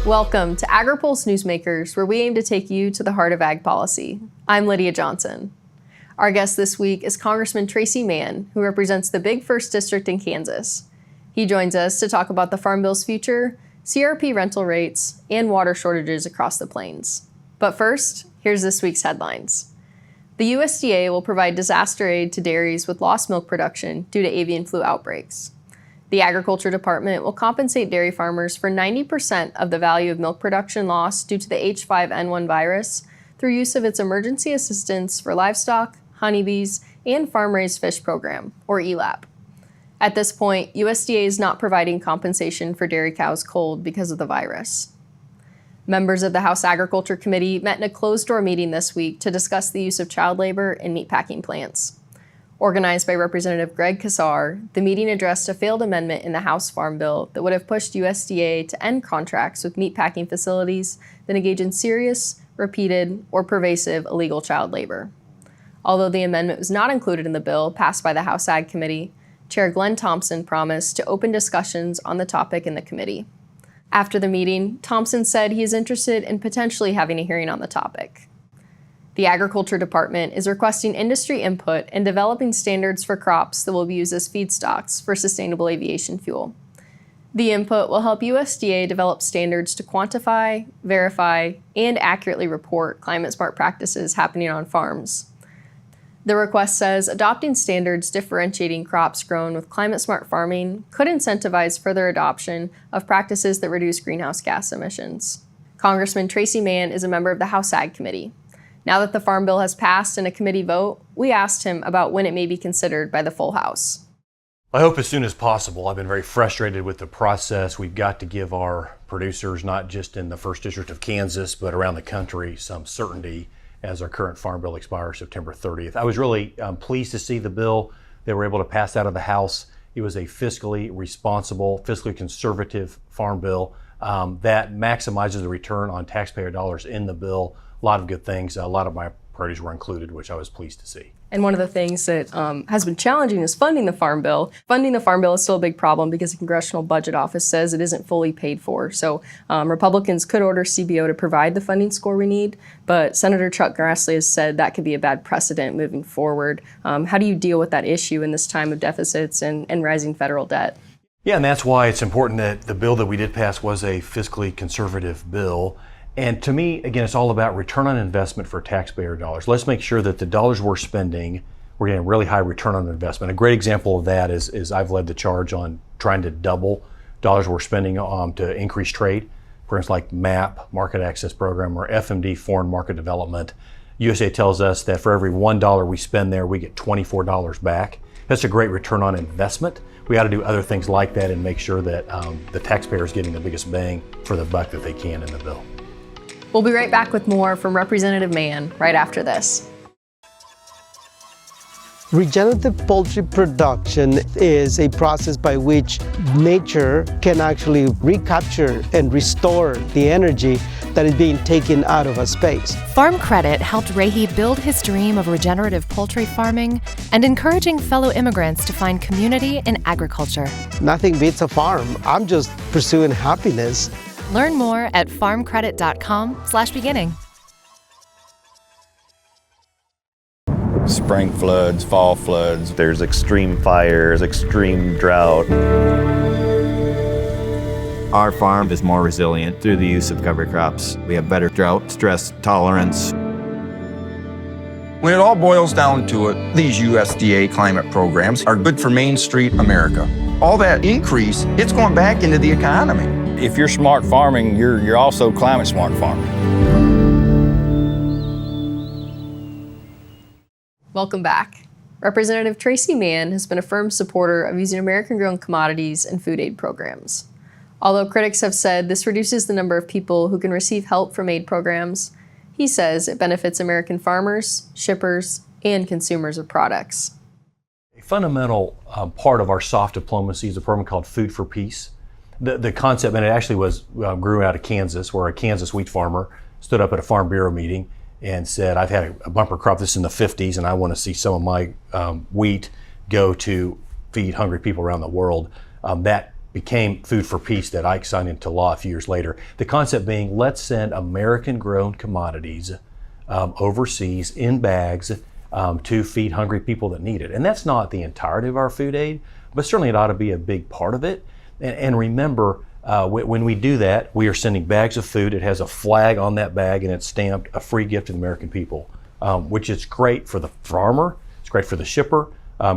Welcome to Agri-Pulse Newsmakers, where we aim to take you to the heart of ag policy. I'm Lydia Johnson. Our guest this week is Congressman Tracey Mann, who represents the big 1st District in Kansas. He joins us to talk about the Farm Bill's future, CRP rental rates, and water shortages across the plains. But first, here's this week's headlines. The USDA will provide disaster aid to dairies with lost milk production due to avian flu outbreaks. The Agriculture Department will compensate dairy farmers for 90% of the value of milk production lost due to the H5N1 virus through use of its Emergency Assistance for Livestock, Honeybees, and Farm-Raised Fish Program, or ELAP. At this point, USDA is not providing compensation for dairy cows culled because of the virus. Members of the House Agriculture Committee met in a closed-door meeting this week to discuss the use of child labor in meatpacking plants. Organized by Representative Greg Casar, the meeting addressed a failed amendment in the House Farm Bill that would have pushed USDA to end contracts with meatpacking facilities that engage in serious, repeated, or pervasive illegal child labor. Although the amendment was not included in the bill passed by the House Ag Committee, Chair Glenn Thompson promised to open discussions on the topic in the committee. After the meeting, Thompson said he is interested in potentially having a hearing on the topic. The Agriculture Department is requesting industry input in developing standards for crops that will be used as feedstocks for sustainable aviation fuel. The input will help USDA develop standards to quantify, verify, and accurately report climate-smart practices happening on farms. The request says adopting standards differentiating crops grown with climate-smart farming could incentivize further adoption of practices that reduce greenhouse gas emissions. Congressman Tracey Mann is a member of the House Ag Committee. Now that the Farm Bill has passed in a committee vote, we asked him about when it may be considered by the full House. I hope as soon as possible. I've been very frustrated with the process. We've got to give our producers, not just in the 1st District of Kansas, but around the country, some certainty as our current Farm Bill expires September 30th. I was really pleased to see the bill they were able to pass out of the House. It was a fiscally responsible, fiscally conservative Farm Bill that maximizes the return on taxpayer dollars in the bill. A lot of good things. A lot of my priorities were included, which I was pleased to see. And one of the things that has been challenging is funding the Farm Bill. Funding the Farm Bill is still a big problem because the Congressional Budget Office says it isn't fully paid for. So Republicans could order CBO to provide the funding score we need, but Senator Chuck Grassley has said that could be a bad precedent moving forward. How do you deal with that issue in this time of deficits and rising federal debt? Yeah, and that's why it's important that the bill that we did pass was a fiscally conservative bill. And to me, again, it's all about return on investment for taxpayer dollars. Let's make sure that the dollars we're spending, we're getting a really high return on investment. A great example of that is I've led the charge on trying to double dollars we're spending to increase trade. Programs like MAP, Market Access Program, or FMD, Foreign Market Development. USA tells us that for every $1 we spend there, we get $24 back. That's a great return on investment. We ought to do other things like that and make sure that the taxpayer is getting the biggest bang for the buck that they can in the bill. We'll be right back with more from Representative Mann right after this. Regenerative poultry production is a process by which nature can actually recapture and restore the energy that is being taken out of a space. Farm Credit helped Rahi build his dream of regenerative poultry farming and encouraging fellow immigrants to find community in agriculture. Nothing beats a farm. I'm just pursuing happiness. Learn more at farmcredit.com/beginning. Spring floods, fall floods, there's extreme fires, extreme drought. Our farm is more resilient through the use of cover crops. We have better drought stress tolerance. When it all boils down to it, these USDA climate programs are good for Main Street America. All that increase, it's going back into the economy. If you're smart farming, you're also climate smart farming. Welcome back. Representative Tracey Mann has been a firm supporter of using American-grown commodities in food aid programs. Although critics have said this reduces the number of people who can receive help from aid programs, he says it benefits American farmers, shippers, and consumers of products. A fundamental part of our soft diplomacy is a program called Food for Peace. The concept, and it actually was grew out of Kansas, where a Kansas wheat farmer stood up at a Farm Bureau meeting and said, I've had a bumper crop, this is in the 50s, and I want to see some of my wheat go to feed hungry people around the world. That became Food for Peace that Ike signed into law a few years later. The concept being, let's send American-grown commodities overseas in bags to feed hungry people that need it. And that's not the entirety of our food aid, but certainly it ought to be a big part of it. And remember, when we do that, we are sending bags of food. It has a flag on that bag and it's stamped a free gift to the American people, which is great for the farmer, it's great for the shipper,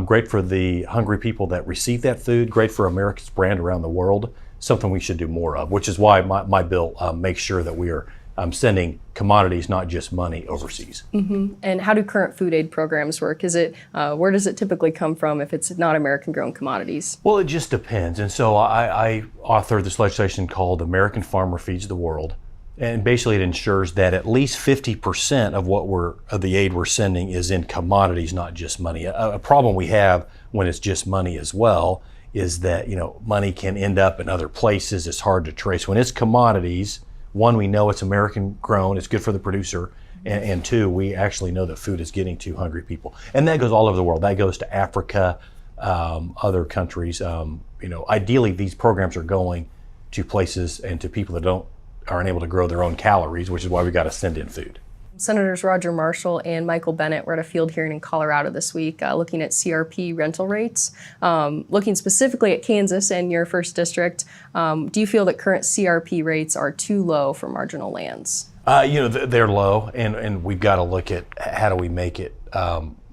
great for the hungry people that receive that food, great for America's brand around the world, something we should do more of, which is why my bill makes sure that we are sending commodities, not just money, overseas. Mm-hmm. And how do current food aid programs work? Is it where does it typically come from if it's not American-grown commodities? Well, it just depends. And so I authored this legislation called American Farmer Feeds the World. And basically it ensures that at least 50% of the aid we're sending is in commodities, not just money. A problem we have when it's just money as well is that, money can end up in other places. It's hard to trace. When it's commodities, one, we know it's American grown, it's good for the producer, and two, we actually know that food is getting to hungry people. And that goes all over the world. That goes to Africa, other countries. Ideally these programs are going to places and to people that aren't able to grow their own calories, which is why we got to send in food. Senators Roger Marshall and Michael Bennet were at a field hearing in Colorado this week looking at CRP rental rates. Looking specifically at Kansas and your first district, do you feel that current CRP rates are too low for marginal lands? They're low, and we've got to look at how do we make it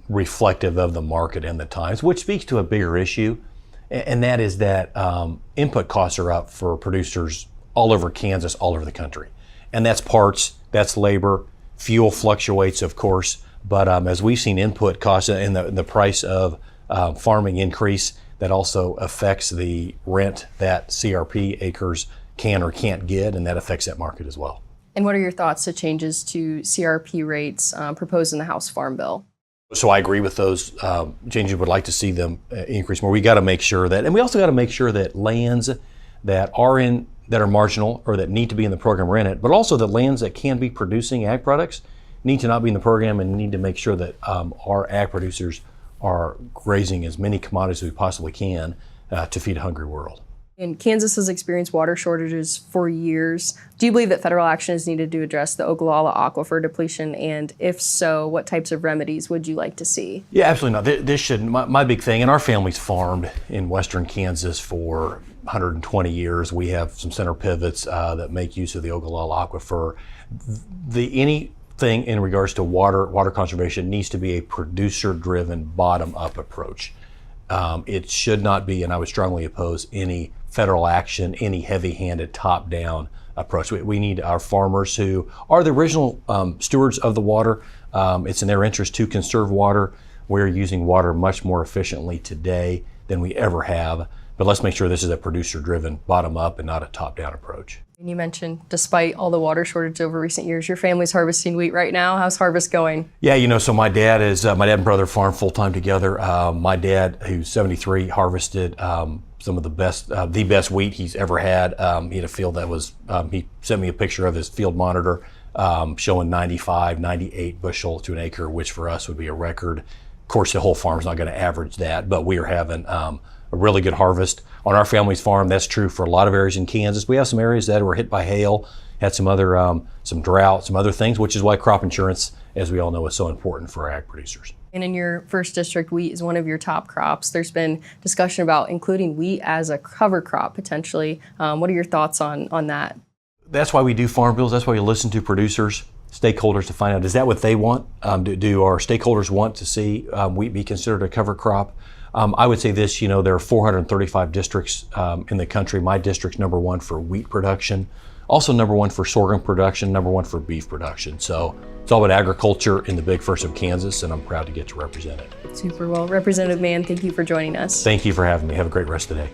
reflective of the market and the times, which speaks to a bigger issue, and that is that input costs are up for producers all over Kansas, all over the country. And that's parts, that's labor, fuel fluctuates, of course, but as we've seen input costs and the price of farming increase, that also affects the rent that CRP acres can or can't get, and that affects that market as well. And what are your thoughts to changes to CRP rates proposed in the House Farm Bill? So I agree with those changes. Would like to see them increase more. We got to make sure that, and we also got to make sure that lands that are marginal or that need to be in the program are in it, but also the lands that can be producing ag products need to not be in the program, and need to make sure that our ag producers are grazing as many commodities as we possibly can to feed a hungry world. And Kansas has experienced water shortages for years. Do you believe that federal action is needed to address the Ogallala aquifer depletion? And if so, what types of remedies would you like to see? Yeah, absolutely not. This shouldn't. My big thing, and our family's farmed in western Kansas for 120 years. We have some center pivots that make use of the Ogallala aquifer. Anything in regards to water conservation needs to be a producer-driven, bottom-up approach. It should not be, and I would strongly oppose any federal action, any heavy-handed top-down approach. We need our farmers, who are the original stewards of the water. It's in their interest to conserve water. We're using water much more efficiently today than we ever have. But let's make sure this is a producer-driven, bottom-up, and not a top-down approach. And you mentioned, despite all the water shortage over recent years, your family's harvesting wheat right now. How's harvest going? Yeah, so my dad and brother farm full-time together. My dad, who's 73, harvested some of the best wheat he's ever had. He had a field that was, he sent me a picture of his field monitor showing 95, 98 bushel to an acre, which for us would be a record. Of course, the whole farm's not going to average that, but we are having a really good harvest on our family's farm. That's true for a lot of areas in Kansas. We have some areas that were hit by hail, had some other some drought, some other things, which is why crop insurance, as we all know, is so important for ag producers. And in your first district, wheat is one of your top crops. There's been discussion about including wheat as a cover crop potentially. What are your thoughts on that? That's why we do farm bills. That's why we listen to producers, stakeholders, to find out, is that what they want? Do our stakeholders want to see wheat be considered a cover crop? I would say this, there are 435 districts in the country. My district's number one for wheat production, also number one for sorghum production, number one for beef production. So it's all about agriculture in the big first of Kansas, and I'm proud to get to represent it. Super. Well, Representative Mann, thank you for joining us. Thank you for having me. Have a great rest of the day.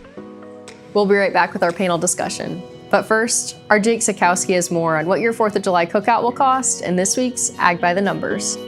We'll be right back with our panel discussion. But first, our Jake Sikowski has more on what your 4th of July cookout will cost in this week's Ag by the Numbers.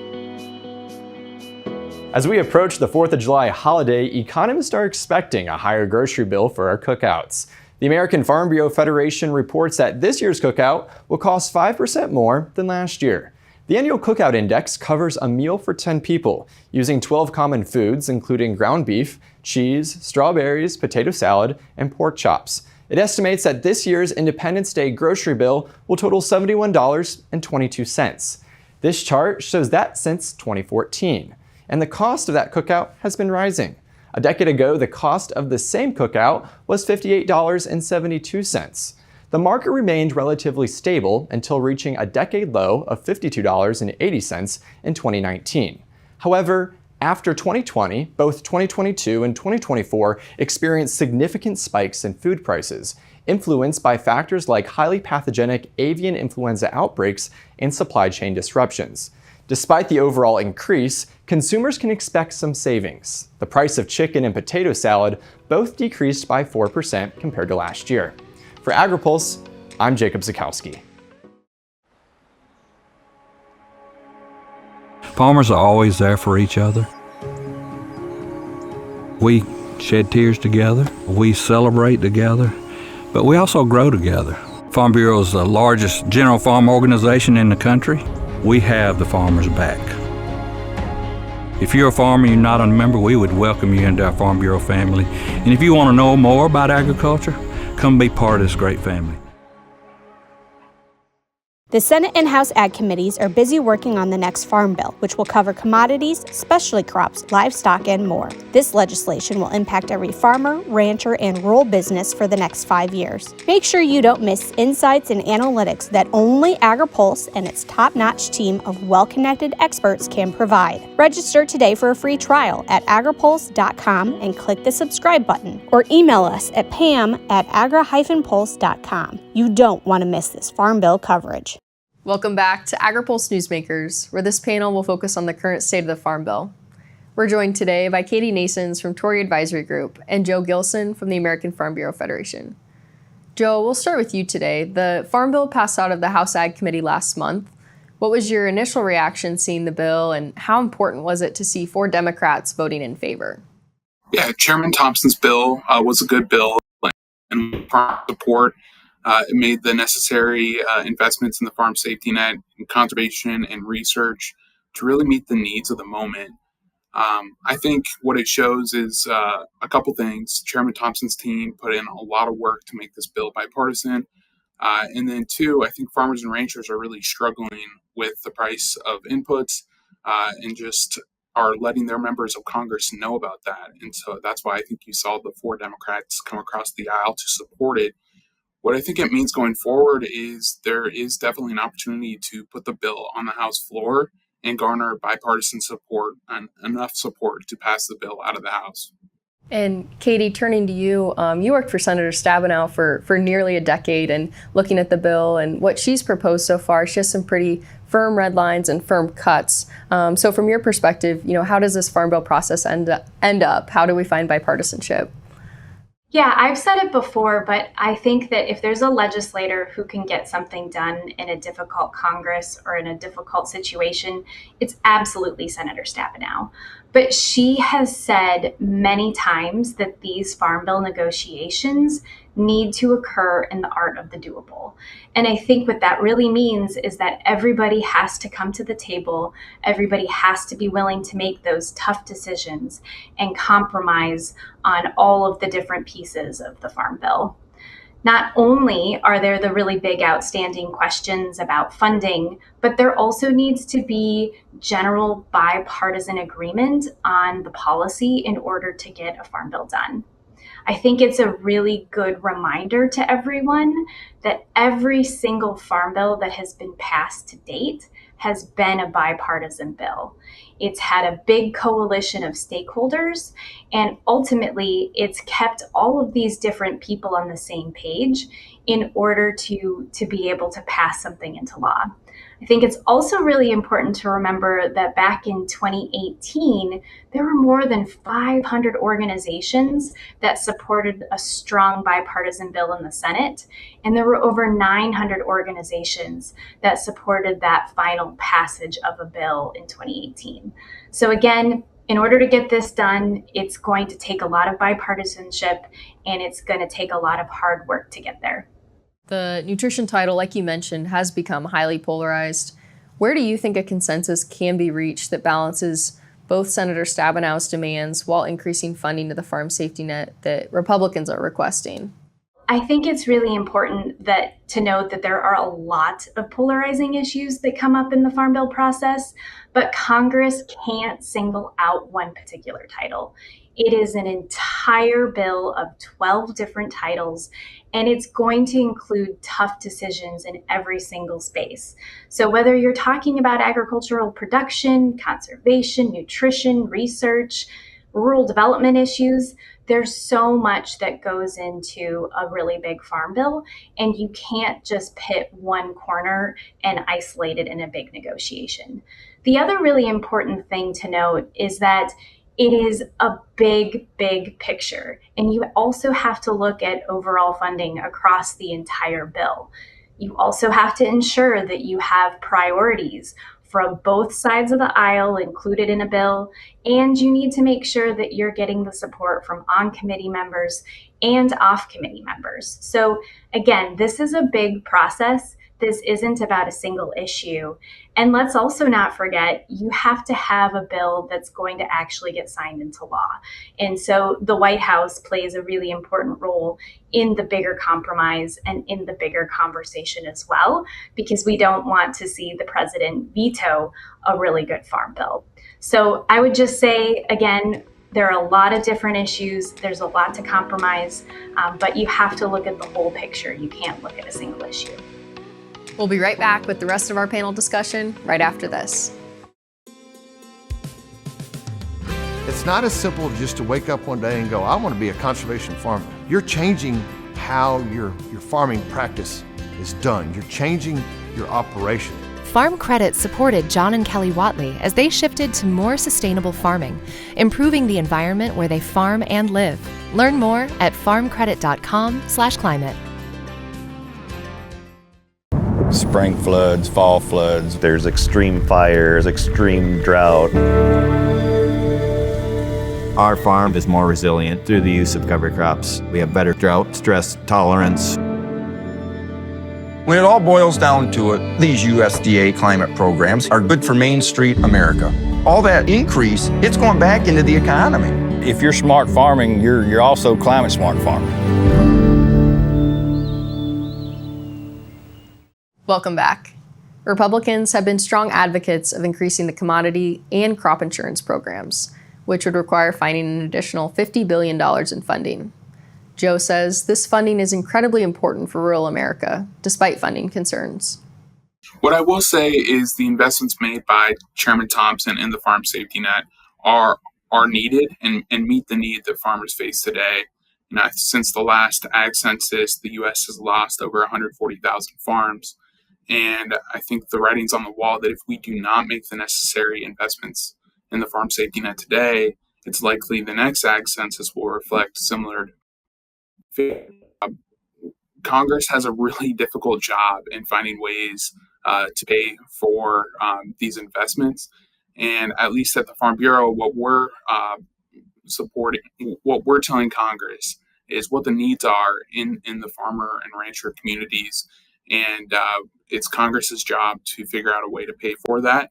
As we approach the 4th of July holiday, economists are expecting a higher grocery bill for our cookouts. The American Farm Bureau Federation reports that this year's cookout will cost 5% more than last year. The annual Cookout Index covers a meal for 10 people, using 12 common foods including ground beef, cheese, strawberries, potato salad, and pork chops. It estimates that this year's Independence Day grocery bill will total $71.22. This chart shows that since 2014, and the cost of that cookout has been rising. A decade ago, the cost of the same cookout was $58.72. The market remained relatively stable until reaching a decade low of $52.80 in 2019. However, after 2020, both 2022 and 2024 experienced significant spikes in food prices, influenced by factors like highly pathogenic avian influenza outbreaks and supply chain disruptions. Despite the overall increase, consumers can expect some savings. The price of chicken and potato salad both decreased by 4% compared to last year. For Agri-Pulse, I'm Jacob Zakowski. Farmers are always there for each other. We shed tears together, we celebrate together, but we also grow together. Farm Bureau is the largest general farm organization in the country. We have the farmers' back. If you're a farmer and you're not a member, we would welcome you into our Farm Bureau family. And if you want to know more about agriculture, come be part of this great family. The Senate and House Ag Committees are busy working on the next Farm Bill, which will cover commodities, specialty crops, livestock, and more. This legislation will impact every farmer, rancher, and rural business for the next 5 years. Make sure you don't miss insights and analytics that only Agri-Pulse and its top-notch team of well-connected experts can provide. Register today for a free trial at agripulse.com and click the subscribe button, or email us at pam@agri-pulse.com. You don't want to miss this Farm Bill coverage. Welcome back to Agri-Pulse Newsmakers, where this panel will focus on the current state of the Farm Bill. We're joined today by Katie Naessens from Torrey Advisory Group and Joe Gilson from the American Farm Bureau Federation. Joe, we'll start with you today. The Farm Bill passed out of the House Ag Committee last month. What was your initial reaction seeing the bill, and how important was it to see 4 Democrats voting in favor? Yeah, Chairman Thompson's bill was a good bill and support. It made the necessary investments in the farm safety net, and conservation, and research to really meet the needs of the moment. I think what it shows is a couple things. Chairman Thompson's team put in a lot of work to make this bill bipartisan. And then 2, I think farmers and ranchers are really struggling with the price of inputs and just are letting their members of Congress know about that. And so that's why I think you saw the 4 Democrats come across the aisle to support it. What I think it means going forward is there is definitely an opportunity to put the bill on the House floor and garner bipartisan support and enough support to pass the bill out of the House. And Katie, turning to you, you worked for Senator Stabenow for nearly a decade, and looking at the bill and what she's proposed so far, she has some pretty firm red lines and firm cuts. So from your perspective, how does this Farm Bill process end up? How do we find bipartisanship? Yeah, I've said it before, but I think that if there's a legislator who can get something done in a difficult Congress or in a difficult situation, it's absolutely Senator Stabenow. But she has said many times that these Farm Bill negotiations need to occur in the art of the doable. And I think what that really means is that everybody has to come to the table, everybody has to be willing to make those tough decisions and compromise on all of the different pieces of the Farm Bill. Not only are there the really big outstanding questions about funding, but there also needs to be general bipartisan agreement on the policy in order to get a Farm Bill done. I think it's a really good reminder to everyone that every single Farm Bill that has been passed to date has been a bipartisan bill. It's had a big coalition of stakeholders, and ultimately it's kept all of these different people on the same page in order to be able to pass something into law. I think it's also really important to remember that back in 2018, there were more than 500 organizations that supported a strong bipartisan bill in the Senate, and there were over 900 organizations that supported that final passage of a bill in 2018. So again, in order to get this done, it's going to take a lot of bipartisanship, and it's going to take a lot of hard work to get there. The nutrition title, like you mentioned, has become highly polarized. Where do you think a consensus can be reached that balances both Senator Stabenow's demands while increasing funding to the farm safety net that Republicans are requesting? I think it's really important to note that there are a lot of polarizing issues that come up in the Farm Bill process, but Congress can't single out one particular title. It is an entire bill of 12 different titles, and it's going to include tough decisions in every single space. So whether you're talking about agricultural production, conservation, nutrition, research, rural development issues, there's so much that goes into a really big farm bill, and you can't just pit one corner and isolate it in a big negotiation. The other really important thing to note is that it is a big, big picture, and you also have to look at overall funding across the entire bill. You also have to ensure that you have priorities from both sides of the aisle included in a bill, and you need to make sure that you're getting the support from on-committee members and off-committee members. So again, this is a big process. This isn't about a single issue. And let's also not forget, you have to have a bill that's going to actually get signed into law. And so the White House plays a really important role in the bigger compromise and in the bigger conversation as well, because we don't want to see the president veto a really good farm bill. So I would just say, again, there are a lot of different issues. There's a lot to compromise, but you have to look at the whole picture. You can't look at a single issue. We'll be right back with the rest of our panel discussion right after this. It's not as simple just to wake up one day and go, I want to be a conservation farmer. You're changing how your farming practice is done. You're changing your operation. Farm Credit supported John and Kelly Watley as they shifted to more sustainable farming, improving the environment where they farm and live. Learn more at farmcredit.com/climate. Spring floods, fall floods, there's extreme fires, extreme drought. Our farm is more resilient through the use of cover crops. We have better drought stress tolerance. When it all boils down to it, these USDA climate programs are good for Main Street America. All that increase, it's going back into the economy. If you're smart farming, you're also climate smart farming. Welcome back. Republicans have been strong advocates of increasing the commodity and crop insurance programs, which would require finding an additional $50 billion in funding. Joe says this funding is incredibly important for rural America, despite funding concerns. What I will say is the investments made by Chairman Thompson in the farm safety net are needed and meet the need that farmers face today. Since the last ag census, the U.S. has lost over 140,000 farms. And I think the writing's on the wall that if we do not make the necessary investments in the farm safety net today, it's likely the next ag census will reflect similar. Congress has a really difficult job in finding ways to pay for these investments. And at least at the Farm Bureau, what we're supporting, what we're telling Congress is what the needs are in the farmer and rancher communities. And it's Congress's job to figure out a way to pay for that.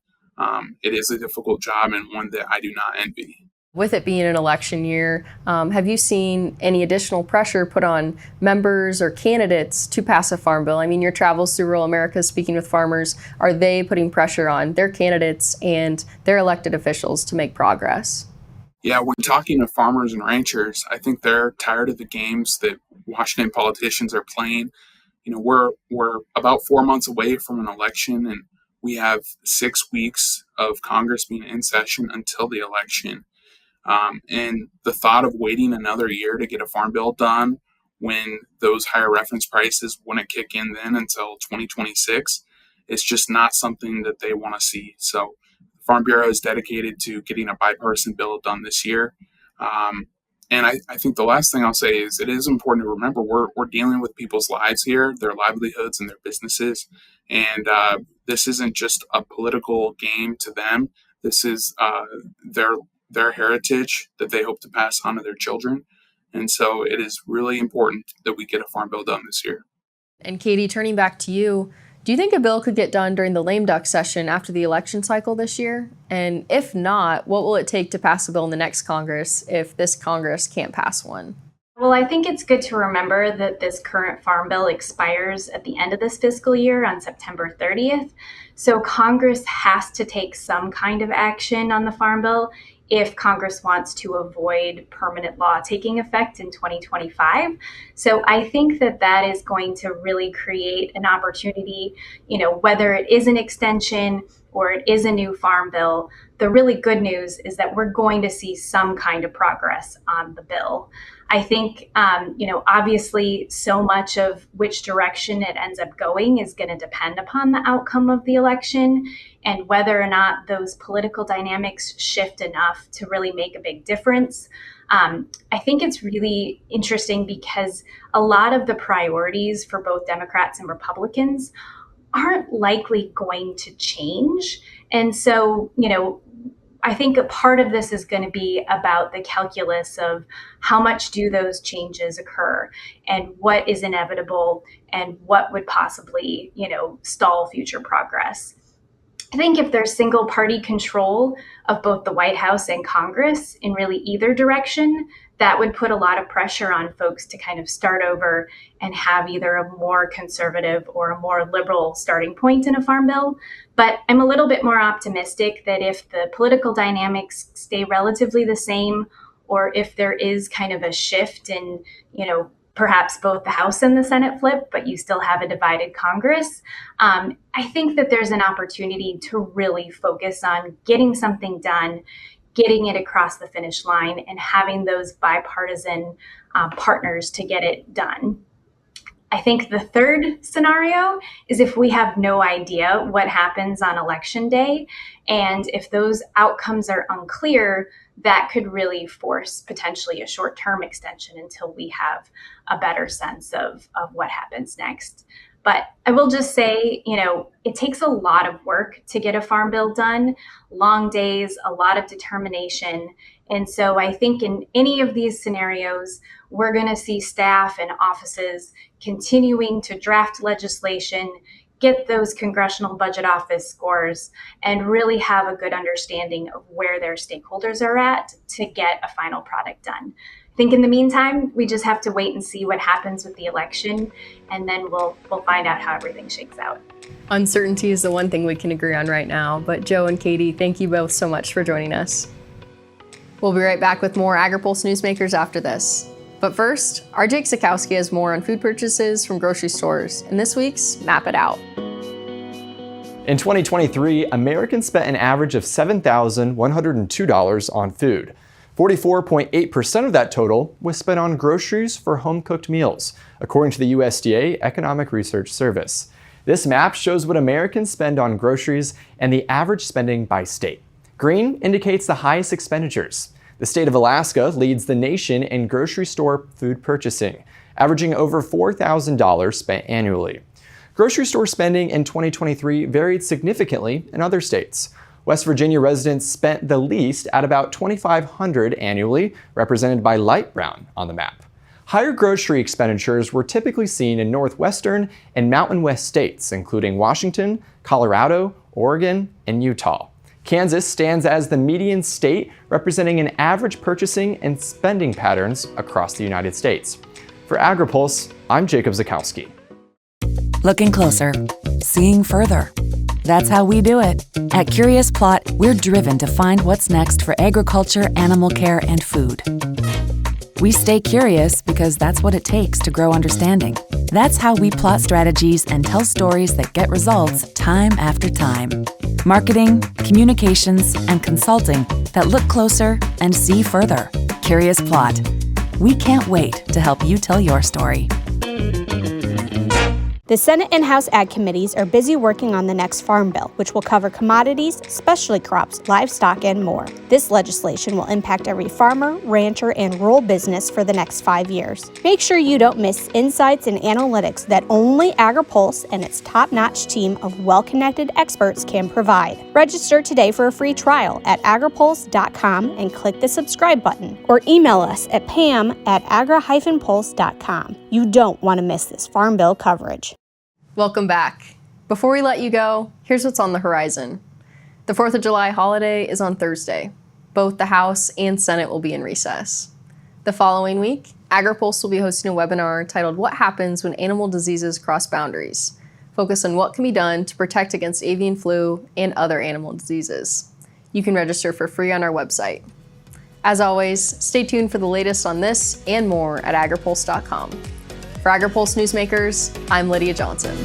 It is a difficult job and one that I do not envy. With it being an election year, have you seen any additional pressure put on members or candidates to pass a farm bill? I mean, your travels through rural America speaking with farmers, are they putting pressure on their candidates and their elected officials to make progress? Yeah, when talking to farmers and ranchers, I think they're tired of the games that Washington politicians are playing. We're about 4 months away from an election, and we have 6 weeks of Congress being in session until the election. And the thought of waiting another year to get a farm bill done when those higher reference prices wouldn't kick in then until 2026 is just not something that they want to see. So the Farm Bureau is dedicated to getting a bipartisan bill done this year. And I think the last thing I'll say is it is important to remember we're dealing with people's lives here, their livelihoods and their businesses. And this isn't just a political game to them. This is their heritage that they hope to pass on to their children. And so it is really important that we get a farm bill done this year. And Katie, turning back to you, do you think a bill could get done during the lame duck session after the election cycle this year? And if not, what will it take to pass a bill in the next Congress if this Congress can't pass one? Well, I think it's good to remember that this current farm bill expires at the end of this fiscal year on September 30th. So Congress has to take some kind of action on the farm bill if Congress wants to avoid permanent law taking effect in 2025. So I think that that is going to really create an opportunity, whether it is an extension or it is a new farm bill. The really good news is that we're going to see some kind of progress on the bill. I think, obviously so much of which direction it ends up going is going to depend upon the outcome of the election and whether or not those political dynamics shift enough to really make a big difference. I think it's really interesting because a lot of the priorities for both Democrats and Republicans aren't likely going to change. And so, I think a part of this is going to be about the calculus of how much do those changes occur and what is inevitable and what would possibly, stall future progress. I think if there's single party control of both the White House and Congress in really either direction, that would put a lot of pressure on folks to kind of start over and have either a more conservative or a more liberal starting point in a farm bill. But I'm a little bit more optimistic that if the political dynamics stay relatively the same, or if there is kind of a shift in, perhaps both the House and the Senate flip, but you still have a divided Congress, I think that there's an opportunity to really focus on getting something done, getting it across the finish line, and having those bipartisan partners to get it done. I think the third scenario is if we have no idea what happens on election day, and if those outcomes are unclear, that could really force potentially a short-term extension until we have a better sense of what happens next. But I will just say, it takes a lot of work to get a farm bill done, long days, a lot of determination. And so I think in any of these scenarios, we're going to see staff and offices continuing to draft legislation, get those Congressional Budget Office scores, and really have a good understanding of where their stakeholders are at to get a final product done. I think in the meantime, we just have to wait and see what happens with the election, and then we'll find out how everything shakes out. Uncertainty is the one thing we can agree on right now, but Joe and Katie, thank you both so much for joining us. We'll be right back with more Agri-Pulse Newsmakers after this. But first, our Jake Sikowski has more on food purchases from grocery stores in this week's Map It Out. In 2023, Americans spent an average of $7,102 on food. 44.8% of that total was spent on groceries for home-cooked meals, according to the USDA Economic Research Service. This map shows what Americans spend on groceries and the average spending by state. Green indicates the highest expenditures. The state of Alaska leads the nation in grocery store food purchasing, averaging over $4,000 spent annually. Grocery store spending in 2023 varied significantly in other states. West Virginia residents spent the least at about $2,500 annually, represented by light brown on the map. Higher grocery expenditures were typically seen in northwestern and mountain west states, including Washington, Colorado, Oregon, and Utah. Kansas stands as the median state, representing an average purchasing and spending patterns across the United States. For Agri-Pulse, I'm Jacob Zakowski. Looking closer, seeing further. That's how we do it. At Curious Plot, we're driven to find what's next for agriculture, animal care, and food. We stay curious because that's what it takes to grow understanding. That's how we plot strategies and tell stories that get results time after time. Marketing, communications, and consulting that look closer and see further. Curious Plot. We can't wait to help you tell your story. The Senate and House Ag Committees are busy working on the next Farm Bill, which will cover commodities, specialty crops, livestock, and more. This legislation will impact every farmer, rancher, and rural business for the next 5 years. Make sure you don't miss insights and analytics that only Agri-Pulse and its top-notch team of well-connected experts can provide. Register today for a free trial at agripulse.com and click the subscribe button, or email us at pam@agri-pulse.com. You don't want to miss this Farm Bill coverage. Welcome back. Before we let you go, here's what's on the horizon. The 4th of July holiday is on Thursday. Both the House and Senate will be in recess. The following week, Agri-Pulse will be hosting a webinar titled What Happens When Animal Diseases Cross Boundaries? Focus on what can be done to protect against avian flu and other animal diseases. You can register for free on our website. As always, stay tuned for the latest on this and more at agripulse.com. For Agri-Pulse Newsmakers, I'm Lydia Johnson.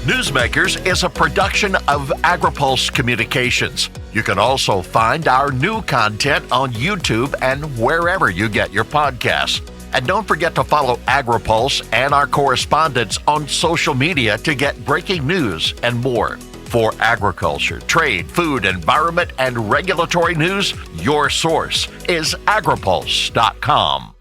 Newsmakers is a production of Agri-Pulse Communications. You can also find our new content on YouTube and wherever you get your podcasts. And don't forget to follow Agri-Pulse and our correspondents on social media to get breaking news and more. For agriculture, trade, food, environment, and regulatory news, your source is agripulse.com.